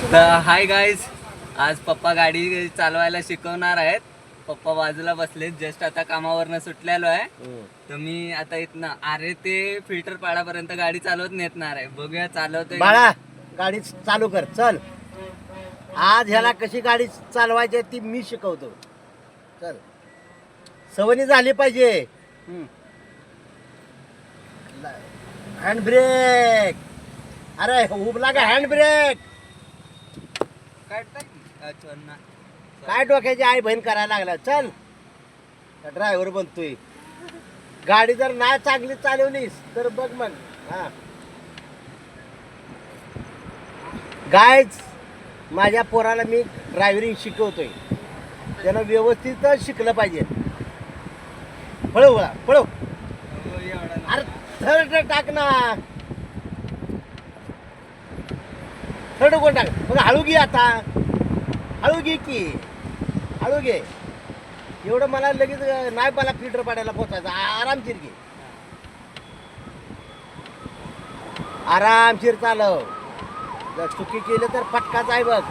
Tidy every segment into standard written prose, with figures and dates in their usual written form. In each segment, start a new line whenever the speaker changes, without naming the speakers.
तर hi guys, आज पप्पा गाडी चालवायला शिकवणार आहेत. पप्पा बाजूला बसलेत, जस्ट आता कामावरनं सुटलेलो आहे. तर मी आता इथनं अरे ते फिल्टर पाडापर्यंत गाडी चालवत नेतणार आहे. बघूया चालवतोय.
बाळा गाडी चालू कर चल. आज ह्याला कशी गाडी चालवायची ती मी शिकवतो. चल सवनी झाली पाहिजे. Hand brake. अरे उभला का हँड ब्रेक. काय डोक्याची आई बहीण करायला लागला. चल ड्रायव्हर बनतोय. गाडी जर नाही चांगली चालवलीस तर बघ मग. हा गायच माझ्या पोराला मी ड्रायव्हरिंग शिकवतोय. त्यानं व्यवस्थित शिकलं पाहिजे. पळव पळव. अरे थर्ड टाक ना. थर्ड कोण टाक. मग हळू घे आता. हळू घे की. हळू घे. एवढं मला लगेच नाही मला फिल्टर पाडायला पोचायचं. आरामशीर घे. आरामशीर चालव. जर चुकी केली तर फटकाच आहे बघ.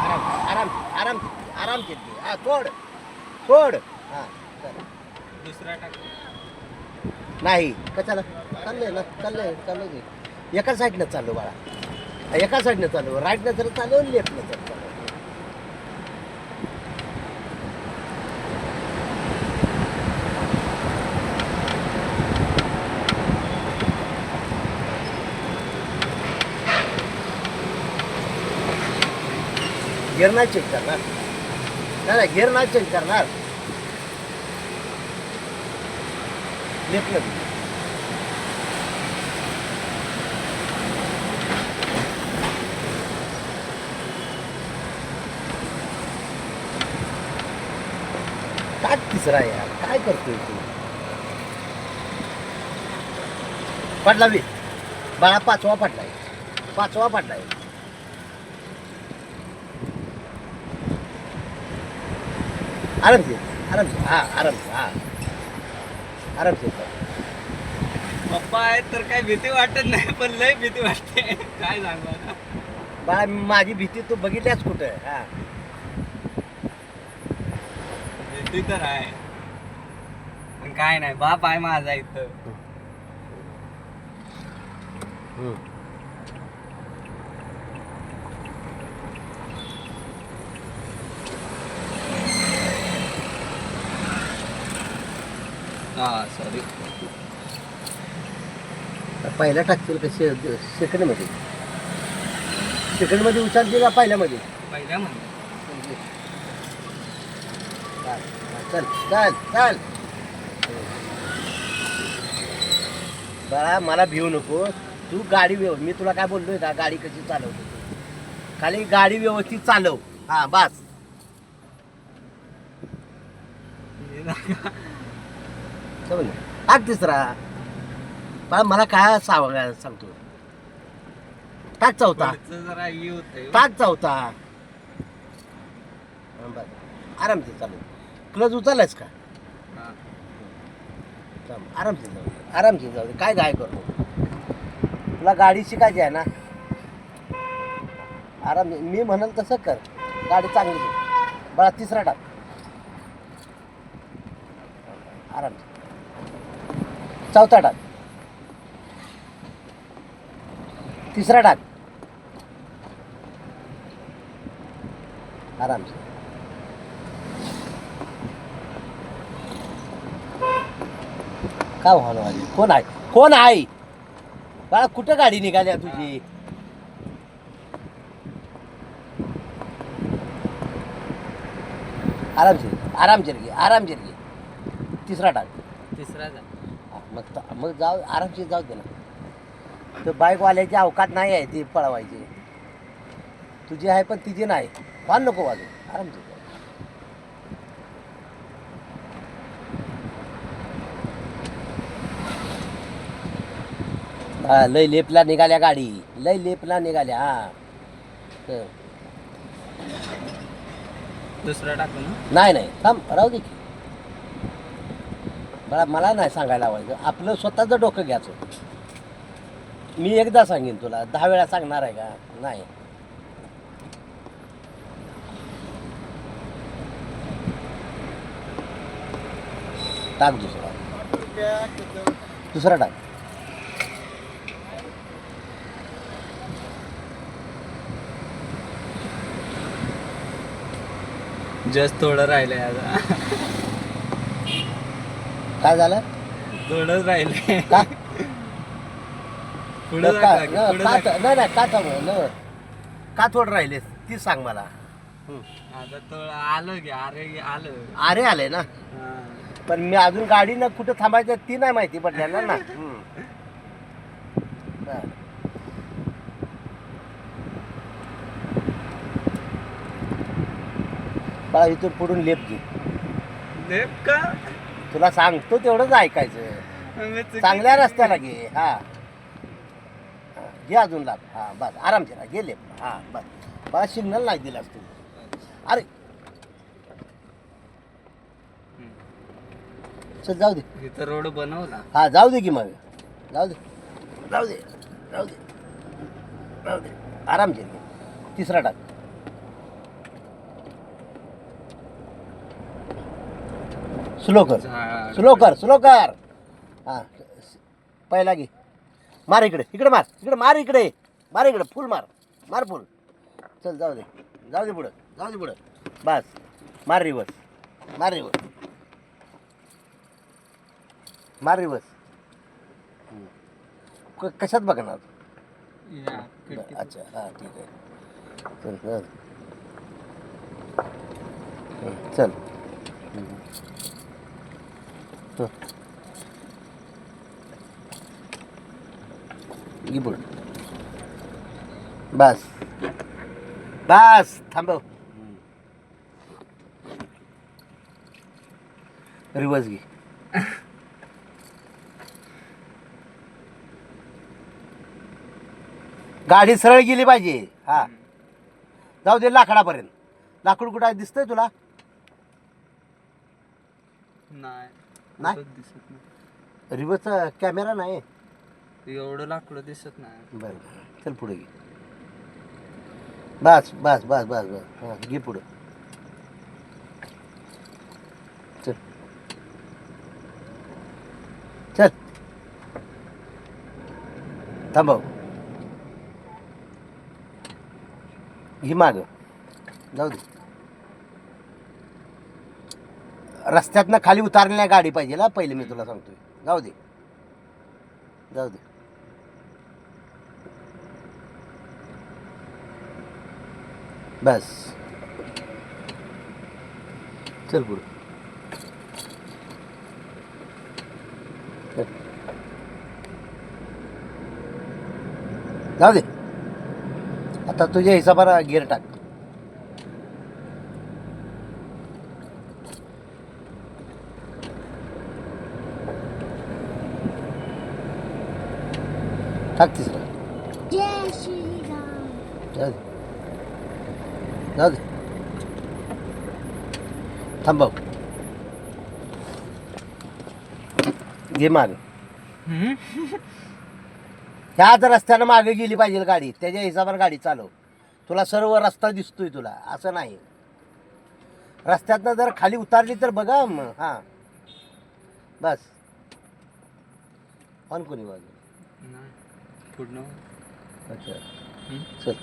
आराम आराम आराम आरामशीर घे. हा सोड सोड. हा
दुसरा टाक.
नाही कशाला चाललंय ना. चाललंय एका साईडनं चाललो बाळा. एका साईडनं चालू. राईटनं तर चालू लेफ्टनं तर चालू. गिअर नाही चेक करणार. नाही गिअर नाही चेक करणार. लेफ्टनं टाक. तिसरा यार काय करतोय तू. पडला बी बाळा. पाचवा पडलाय. पाचवा पडलाय. आरामशीर आरामशीर. हा आरामशीर. हा आरामशीर.
पप्पा आहेत तर काय भीती वाटत नाही, पण लय भीती वाटते. काय सांगू
बाळा माझी भीती तू बघितल्यास कुठं. हा
भीती तर आहे, पण काय नाही. बाप आहे माझा इथं. हा सॉरी.
पहिल्या टाकतील कसे सेकंडमध्ये. सेकंडमध्ये उचलते का पहिल्यामध्ये.
पहिल्या म्हणजे
चल चल चल. बाळा मला भिवू नको. तू गाडी मी तुला काय बोललोय का गाडी कशी चालवतो. खाली गाडी व्यवस्थित चालव. हा बस. समजलं. टाक तिसरा. बाळा मला काय सांगतो. टाक चौथा.
जरा हे होतंय.
टाक चौथा. आरामशीर चालू. क्लच उचललायस का. आरामशीर जाऊ दे. आरामशीर जाऊ दे. काय गाय करतो. तुला गाडी शिकायची आहे ना. आराम मी म्हणाल तसं कर. गाडी चांगली शिक. बळा तिसरा टाक. आरामशीर. चौथा टाक. तिसरा टाक. आरामशीर. काय व्हायला वाली. कोण आहे. कोण आहे बाळा. कुठं गाडी निघाली तुझी. आरामशीर आरामशीर घे. आरामशीर घे. तिसरा टाक.
तिसरा
मग जाऊ. आरामशीर जाऊ दे ना. तर बाईकवाल्याची अवकात नाही आहे ती पळवायची. तुझी आहे पण तिची नाही. फार नको वाजू. आरामशीर. हा लय लेपला निघाल्या गाडी. लय लेपला निघाल्या. हा
दुसरा टाकू ना.
नाही नाही थांब राहू दे की. मला नाही सांगायला लावायचं. आपलं स्वतःचं डोकं घ्यायचं. मी एकदा सांगेन तुला, 10 वेळा सांगणार आहे का? नाही. टाक दुसरा टाक.
जस्ट थोडं राहिलंय आता.
काय झालं?
थोडंच राहिलंय.
का?
पुढे
का नाही का थांब का थोडं राहिलेस ती सांग मला.
आता थोडं आलं की अरे आलं.
अरे आले ना,
हा.
पण मी अजून गाडी ना कुठं थांबायचं ती नाही माहिती पडल्याला ना. बरं. बाळा इथून पुढून लेप घे.
लेप का?
तुला सांगतो तेवढंच ऐकायचं.
मी चुकी-
चांगल्या रस्त्याला घे. हा घे अजून लाभ. हा बस आरामशीर घे लेप. हा बस बस सिग्नल नाही दिलास तू. अरे चल जाऊ दे.
इथं रोड बनवला.
हा जाऊ दे की मग. जाऊ दे जाऊ दे जाऊ दे जाऊ दे आरामशीर घे. तिसरा टाक. स्लो कर स्लो कर स्लो कर. हा पहिला घे. मार इकडे इकडे मार इकडे मार इकडे मार इकडे फुल मार मार फुल. चल जाऊ दे पुढं जाऊ दे पुढं. बस मार रिवर्स मार रिवर्स मार रिवर्स. कशात बघणार?
या,
अच्छा हा ठीक आहे. चल चल चल. घे पुढं. बस बस थांबव. रिवर्स घे. गाडी सरळ गेली पाहिजे. हा जाऊ दे लाकडापर्यंत. लाकूड कुठं आहे दिसतंय तुला?
नाही
नाही?
कुठंच दिसत नाही.
रिवर्सचा कॅमेरा नाही.
एवढं लाकडं दिसत नाही.
बरं चल पुढे घे. बस बस बस बस बस हां घे पुढं. चल चल थांबव. घे मागं. जाऊ दे. रस्त्यातनं खाली उतारलेल्या गाडी पाहिजे ना पहिले मी तुला सांगतोय. जाऊ दे जाऊ दे. बस चल पुढं. चल. जाऊ दे. आता तुझ्या हिशोबाने गिअर टाक. टाक तिसरा.
जय श्रीराम.
जाऊ दे जाऊ दे. थांबव. घे माग. ह्याच रस्त्यानं मागे गेली पाहिजे गाडी. त्याच्या हिशोबाने गाडी चालव. तुला सर्व रस्ता दिसतोय तुला असं नाही. रस्त्यातनं जर खाली उतारली तर बघा मग. हां बस ऑन कोणी वाजव.
नाही पुढनं.
अच्छा चल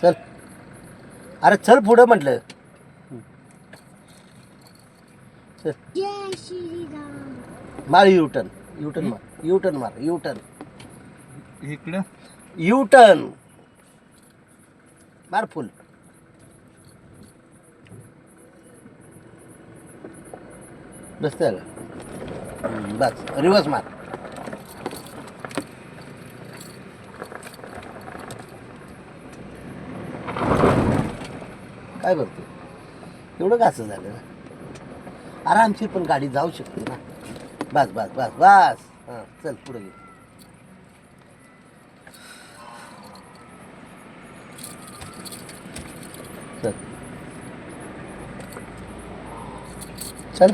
चल. अरे चल पुढं म्हटलं. चल
जय श्रीराम.
मार युटर्न युटर्न मार युटर्न मार युटर्न
इकडं
युटर्न मार फुल. बसते बस रिवर्स मार. काय बघतो एवढं का असं झालं ना? आरामशीर पण गाडी जाऊ शकते ना. बस बस बस बस हां चल पुढे घे. चल चल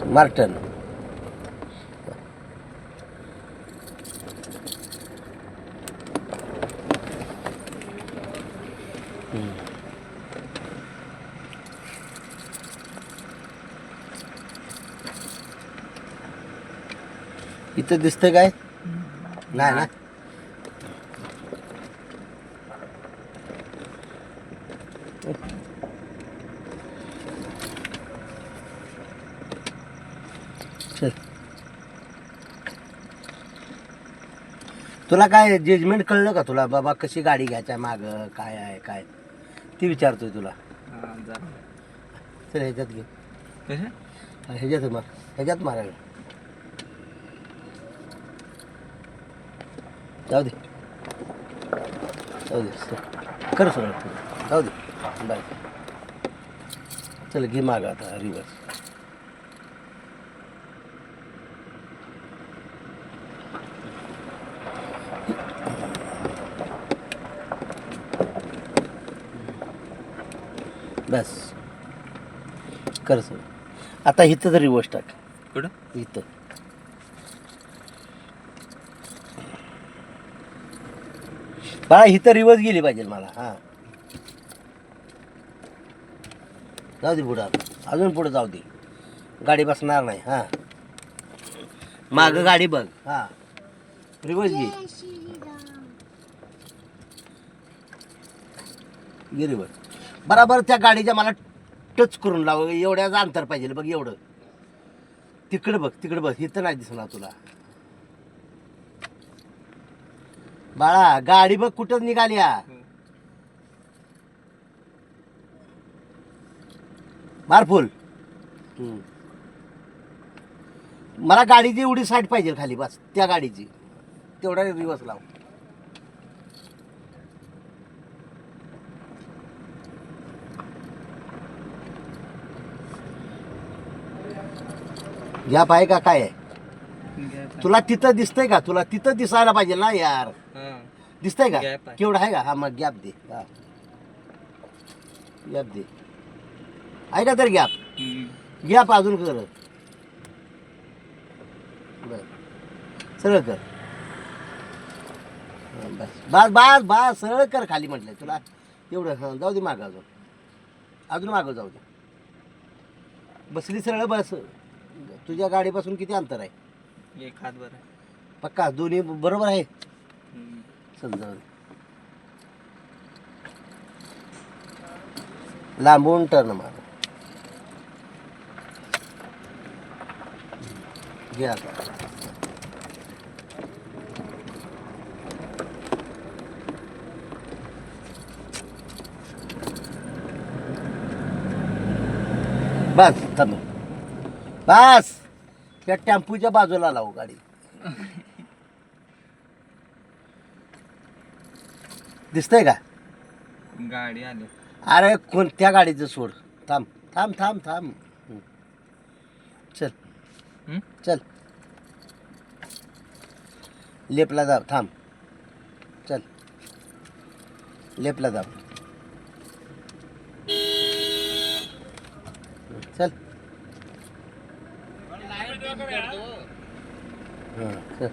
मार्टन इथं दिसतंय काय नाही ना चल तुला काय जजमेंट कळलं का तुला बाबा कशी गाडी घ्यायच्या माग काय आहे काय ती विचारतोय तुला चल ह्याच्यात घे ह्याच्यात मार ह्याच्यात मारायला जाऊ दे जाऊ दे कर सरळ जाऊ दे बाय चल घे माग आता रिवर्स बस कर सर आता इथं तर रिवर्स टाक
कुठं
इथं बाळा इथं रिवर्स गेली पाहिजे मला हां जाऊ दे पुढं अजून पुढं जाऊ दे गाडी बसणार नाही हां मागं गाडी बघ हां रिवर्स घे
जय श्रीराम.
घे रिवर्स बराबर त्या गाडीच्या मला टच करून लाव एवढ्याच अंतर पाहिजे बघ एवढं तिकडं बघ इथं नाही दिसणार तुला बाळा गाडी बघ कुठं निघाली मार फुल मला गाडीची एवढी साईड पाहिजे खाली बस त्या गाडीची तेवढा रिवर्स लाव गॅप आहे का काय आहे तुला तिथं दिसतंय का तुला तिथं दिसायला पाहिजे ना यार दिसतंय का
Gap आहे.
केवढा आहे का हा मग गॅप दे गॅप दे आहे का तर गॅप अजून कर बर सरळ कर बस बस बस बस सरळ कर खाली म्हटलंय तुला एवढं हां जाऊ दे मागं अजून मागं जाऊ दे बसली सरळ बस तुझ्या गाडीपासून किती अंतर आहे
एक हात बरं
पक्का दोन्ही बरोबर आहे समजा लांबून टर्न मार घे आता बस थांब बस त्या टेम्पूच्या बाजूला लावू गाडी दिसतंय का
गाडी आली
अरे कोणत्या गाडीचं सोड थांब थांब थांब थांब चल चल लेपला जाव थांब चल लेपला जाव चल हां चल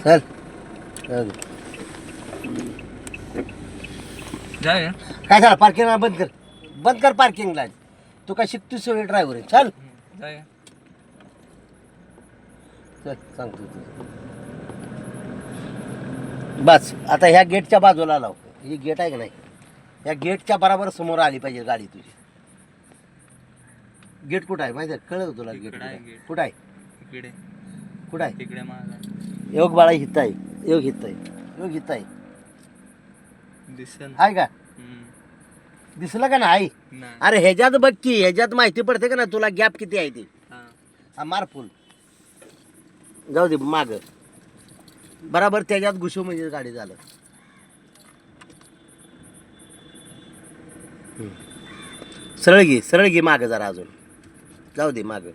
चल चल
जाऊया
काय झालं पार्किंगला बंद कर पार्किंगला तू काय शिकतोस ड्रायव्हर आहे चल
जाऊया
चल सांगतो बस आता ह्या गेटच्या बाजूला लाव ही गेट आहे का नाही या गेटच्या बरोबर समोर आली पाहिजे गाडी तुझी गेट कुठं आहे माहिती आहे कळलं तुला गेट
इकडं आहे gate.
कुठं आहे
इकडे
कुठं आहे
तिकडे माझा
योग बाळा हित आहे योग हित आहे योग हित आहे
दिसन
आहे का दिसलं का नाही
नाही
अरे ह्याच्यात बघ की ह्याच्यात माहिती पडते का ना तुला गॅप किती आहे ती
हां
हा मार फुल जाऊ दे माग बराबर त्याच्यात घुसू म्हणजे गाडी झालं सरळ घे माग जरा अजून जाऊ दे माग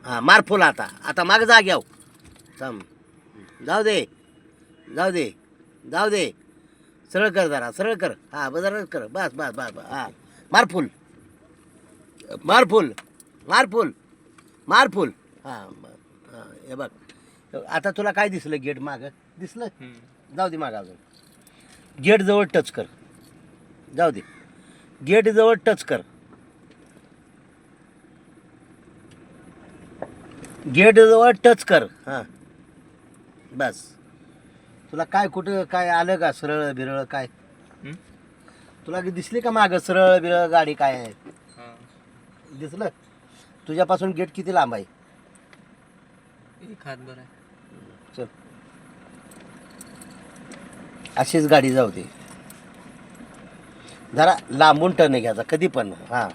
हां मार फुल आता माग जा घ्याव थांब जाऊ दे जाऊ दे जाऊ दे. सरळ कर जरा, सरळ कर. हां जरा कर. बस बस बस बस. हां मार फुल, मार फुल, मार फुल, मार फुल. हां हां हे बघ. आता तुला काय दिसलं? गेट मागं दिसलं? जाऊ दे मागं अजून. गेट जवळ टच कर. जाऊ दे. गेट जवळ टच कर. गेट जवळ टच कर. हां बस. तुला काय कुठं काय आलं का सरळ बिरळ काय? तुला दिसली का मागं सरळ बिरळ गाडी काय आहे? दिसलं? तुझ्यापासून गेट किती लांब आहे?
एक हात बरं आहे.
चल अशीच गाडी जाऊ दे. जरा लांबून टर्न घ्यायचा कधी पण. हां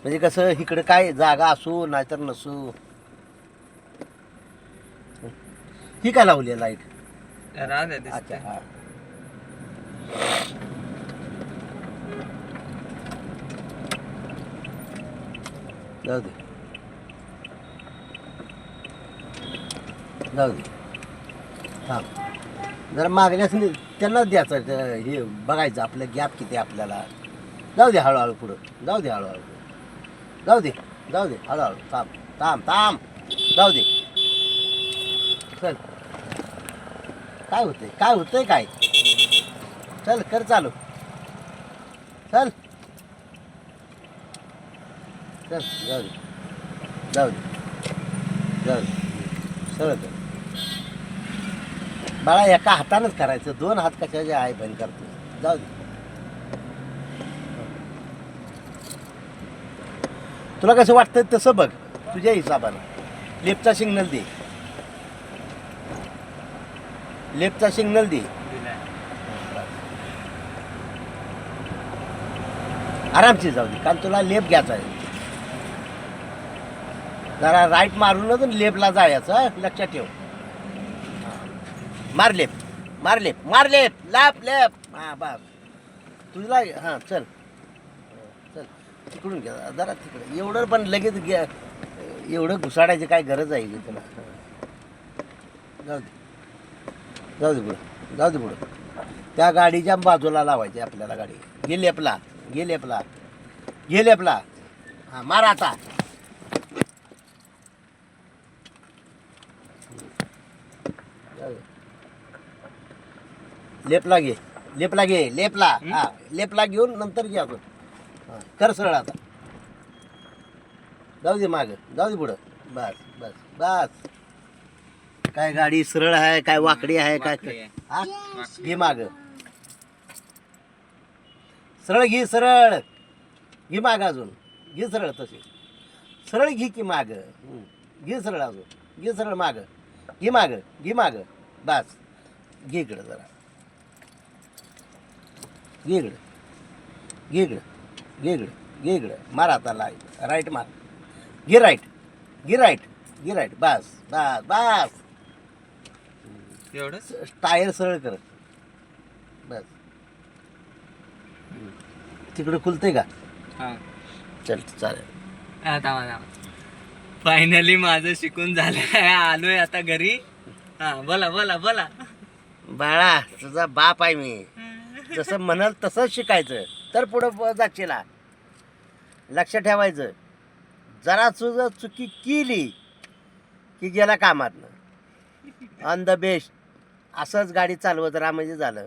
म्हणजे कसं इकडे काय जागा असू नाहीतर नसू. ही काय लावली लाईट?
राहू दे
अच्छा
दिसतंय.
हां. जाऊ दे जाऊ दे. हां जरा मागण्यास त्यांनाच द्यायचं. हे बघायचं आपलं गॅप किती आहे आपल्याला. जाऊ दे हळूहळू पुढं. जाऊ दे हळूहळू. जाऊ दे जाऊ दे हळूहळू. थांब थांब थांब. जाऊ दे. चल काय होतंय काय होतंय काय? चल कर चालू. चल चल जाऊ दे जाऊ दे जाऊ दे. सरळ कर बाळा. एका हातानंच करायचं. दोन हात कशाचे आहे बंद करतो. जाऊ दे. तुला कसं वाटतं तसं बघ तुझ्या हिशोबानं. लेफ्टचा सिग्नल दे. लेफ्टचा सिग्नल दे.
दिलाय.
आरामशीर जाऊ दे कारण तुला लेफ्ट घ्यायचा आहे. जरा राईट मारूनच लेफ्टला जायचं. लक्षात ठेव. मार लेफ्ट मार लेफ्ट मार लेफ्ट लेफ्ट लेफ्ट. हां बस तुला. हां चल चल तिकडून घ्या जरा तिकडे. एवढं पण लगेच घ्या. एवढं घुसाडायची काय गरज आहे की तुला? जाऊ दे जाऊ दे पुढं. जाऊ दे पुढं. त्या गाडीच्या बाजूला लावायची आपल्याला गाडी. घे लेपला घे लेपला घे लेपला. हां मार आता. लेपला घे लेपला घे लेपला. हां लेपला घेऊन नंतर घे आपण. हां कर सरळ आता. जाऊ दे मागं. जाऊ दे पुढं. बस बस बस. काय गाडी सरळ आहे काय वाकडी आहे काय?
वाकडी आहे.
हां घे मागं. सरळ घे सरळ. घे मागं अजून. घे सरळ तशी. सरळ घे की मागं. घे सरळ अजून. घे सरळ मागं. घे मागं घे मागं. बस घे इकडं जरा. घे इकडं घे इकडं घे इकडं घे इकडं. मार आता लाईट राईट मार. घे राईट घे राईट घे राईट. बस बस बस.
एवढंच.
टायर सरळ कर. बस तिकडं खुलतंय का?
हां
चल चालेल.
थांबा. फायनली माझं शिकून झालंय. आलोय आता घरी. हा बोला बोला बोला.
बाळा तुझा बाप आहे मी. जसं म्हणाल तसंच शिकायचं तर पुढं जाशील. लक्ष ठेवायचं. जरा तुझं चुकी केली की गेला कामातनं. On the best. असंच गाडी चालवत राहा म्हणजे झालं.